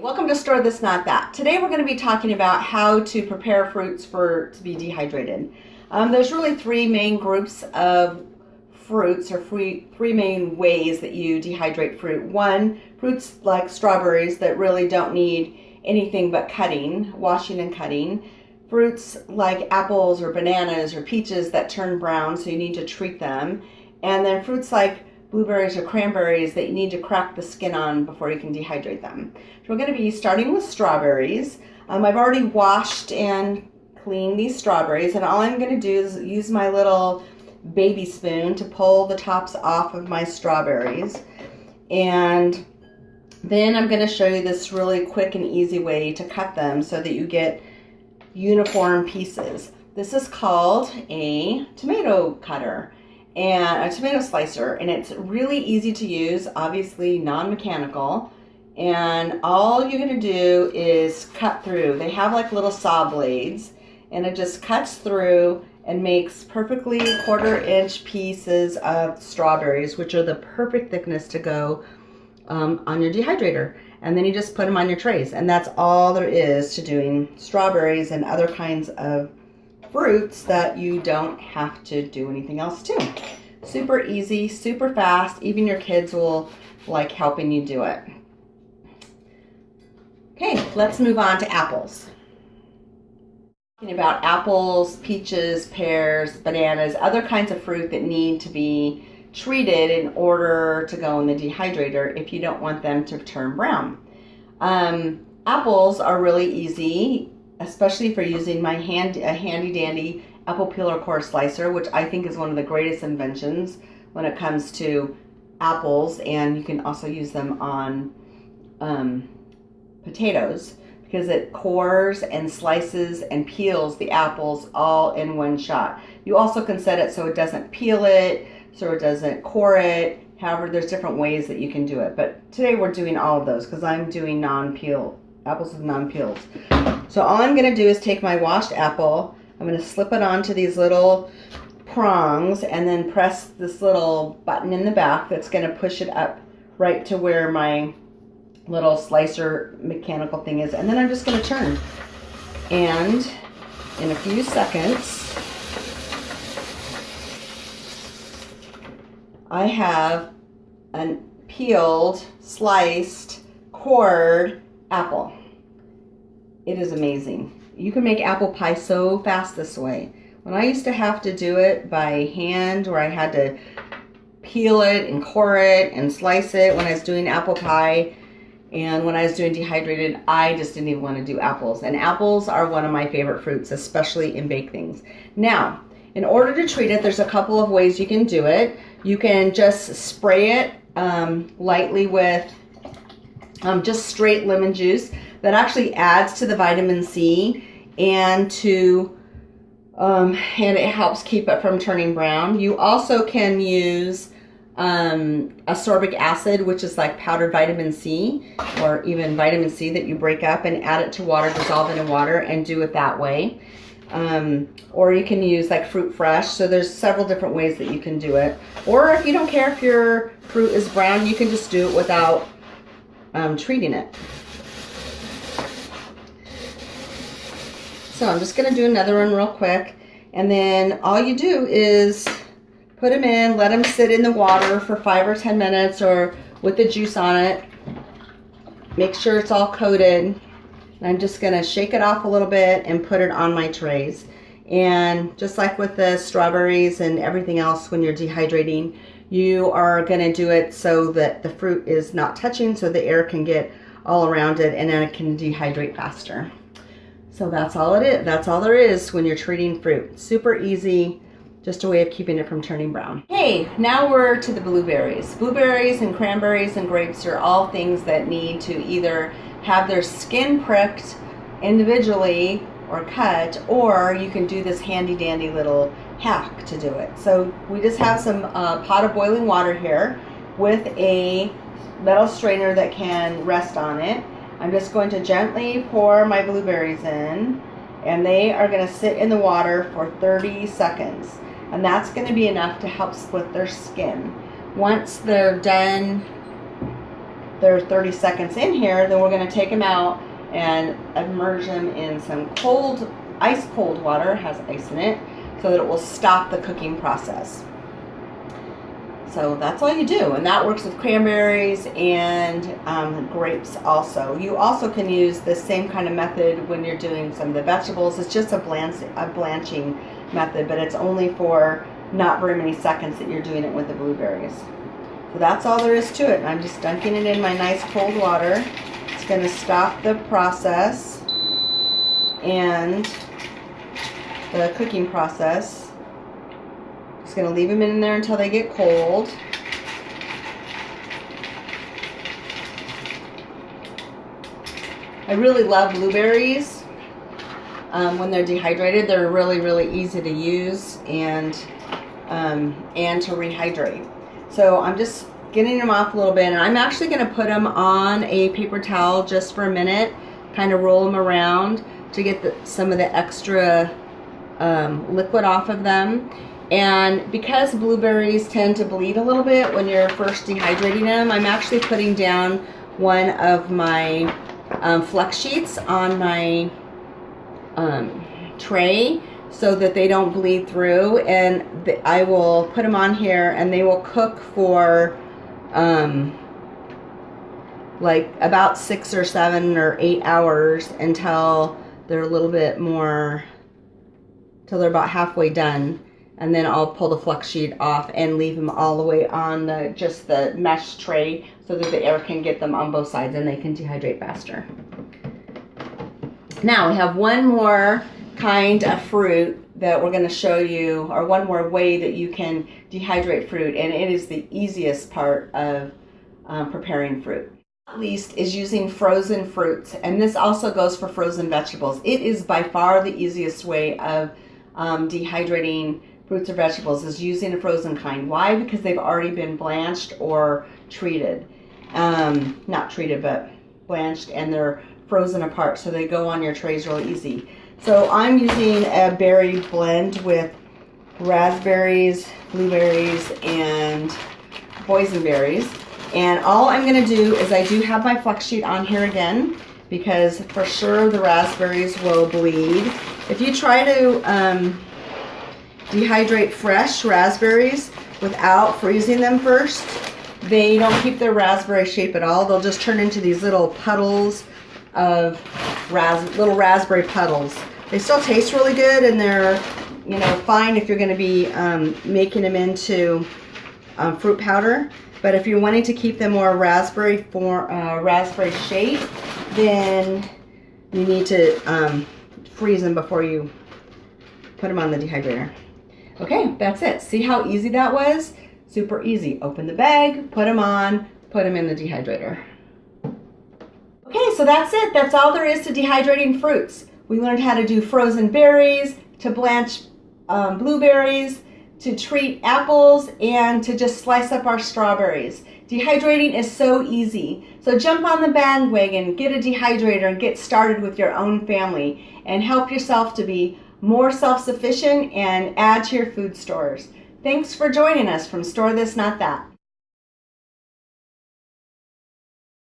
Welcome to Store This Not That. Today we're going to be talking about how to prepare fruits to be dehydrated. There's really three main groups of fruits, or three main ways that you dehydrate fruit. One, fruits like strawberries that really don't need anything but cutting, washing and cutting. Fruits like apples or bananas or peaches that turn brown, so you need to treat them. And then fruits like blueberries or cranberries that you need to crack the skin on before you can dehydrate them. So we're going to be starting with strawberries. I've already washed and cleaned these strawberries, and all I'm going to do is use my little baby spoon to pull the tops off of my strawberries. And then I'm going to show you this really quick and easy way to cut them so that you get uniform pieces. This is called a tomato cutter and a tomato slicer, and it's really easy to use, obviously non-mechanical, and all you're going to do is cut through. They have like little saw blades, and it just cuts through and makes perfectly 1/4 inch pieces of strawberries, which are the perfect thickness to go on your dehydrator. And then you just put them on your trays, and that's all there is to doing strawberries and other kinds of fruits that you don't have to do anything else to. Super easy, super fast. Even your kids will like helping you do it. Okay, let's move on to apples. Talking about apples, peaches, pears, bananas, other kinds of fruit that need to be treated in order to go in the dehydrator if you don't want them to turn brown. Apples are really easy, especially for using my handy dandy apple peeler core slicer, which I think is one of the greatest inventions when it comes to apples, and you can also use them on potatoes because it cores and slices and peels the apples all in one shot. You also can set it so it doesn't peel it, so it doesn't core it. However, there's different ways that you can do it, but today we're doing all of those because I'm doing non-peel apples with non-peels. So all I'm going to do is take my washed apple, I'm going to slip it onto these little prongs and then press this little button in the back that's going to push it up right to where my little slicer mechanical thing is. And then I'm just going to turn. And in a few seconds, I have a peeled, sliced, cored apple. It is amazing. You can make apple pie so fast this way. When I used to have to do it by hand, where I had to peel it and core it and slice it when I was doing apple pie, and when I was doing dehydrated, I just didn't even want to do apples. And apples are one of my favorite fruits, especially in baked things. Now, in order to treat it, there's a couple of ways you can do it. You can just spray it lightly with just straight lemon juice. That actually adds to the vitamin C and it helps keep it from turning brown. You also can use ascorbic acid, which is like powdered vitamin C, or even vitamin C that you break up and add it to water, dissolve it in water, and do it that way. Or you can use like fruit fresh. So there's several different ways that you can do it. Or if you don't care if your fruit is brown, you can just do it without treating it. So I'm just going to do another one real quick, and then all you do is put them in, let them sit in the water for 5 or 10 minutes, or with the juice on it. Make sure it's all coated. And I'm just going to shake it off a little bit and put it on my trays. And just like with the strawberries and everything else, when you're dehydrating, you are going to do it so that the fruit is not touching, so the air can get all around it, and then it can dehydrate faster. So that's all it is. That's all there is when you're treating fruit. Super easy, just a way of keeping it from turning brown. Okay, now we're to the blueberries. Blueberries and cranberries and grapes are all things that need to either have their skin pricked individually or cut, or you can do this handy dandy little hack to do it. So we just have some pot of boiling water here with a metal strainer that can rest on it. I'm just going to gently pour my blueberries in, and they are going to sit in the water for 30 seconds. And that's going to be enough to help split their skin. Once they're done they're 30 seconds in here, then we're going to take them out and immerse them in some cold, ice cold water, has ice in it, so that it will stop the cooking process. So that's all you do, and that works with cranberries and grapes also. You also can use the same kind of method when you're doing some of the vegetables. It's just a blanching method, but it's only for not very many seconds that you're doing it with the blueberries. So that's all there is to it. I'm just dunking it in my nice cold water. It's going to stop the process and the cooking process. Just going to leave them in there until they get cold. I really love blueberries. When they're dehydrated, they're really, really easy to use and to rehydrate. So I'm just getting them off a little bit, and I'm actually going to put them on a paper towel just for a minute, kind of roll them around to get some of the extra liquid off of them. And because blueberries tend to bleed a little bit when you're first dehydrating them, I'm actually putting down one of my flex sheets on my tray so that they don't bleed through, and I will put them on here and they will cook for like about 6 or 7 or 8 hours until they're a little bit more, till they're about halfway done. And then I'll pull the flex sheet off and leave them all the way on just the mesh tray so that the air can get them on both sides and they can dehydrate faster. Now we have one more kind of fruit that we're going to show you, or one more way that you can dehydrate fruit, and it is the easiest part of preparing fruit. At least is using frozen fruits, and this also goes for frozen vegetables. It is by far the easiest way of dehydrating fruits or vegetables, is using a frozen kind. Why? Because they've already been blanched or treated. Not treated, but blanched, and they're frozen apart, so they go on your trays real easy. So I'm using a berry blend with raspberries, blueberries, and boysenberries. And all I'm going to do is, I do have my flex sheet on here again, because for sure the raspberries will bleed. If you try to dehydrate fresh raspberries without freezing them first, they don't keep their raspberry shape at all. They'll just turn into these little puddles of little raspberry puddles. They still taste really good, and they're, you know, fine if you're going to be making them into fruit powder. But if you're wanting to keep them more raspberry shape, then you need to freeze them before you put them on the dehydrator. Okay, that's it. See how easy that was? Super easy. Open the bag, put them on, put them in the dehydrator. Okay, so that's it. That's all there is to dehydrating fruits. We learned how to do frozen berries, to blanch blueberries, to treat apples, and to just slice up our strawberries. Dehydrating is so easy. So jump on the bandwagon, get a dehydrator, and get started with your own family, and help yourself to be more self-sufficient and add to your food stores. Thanks for joining us from Store This Not That.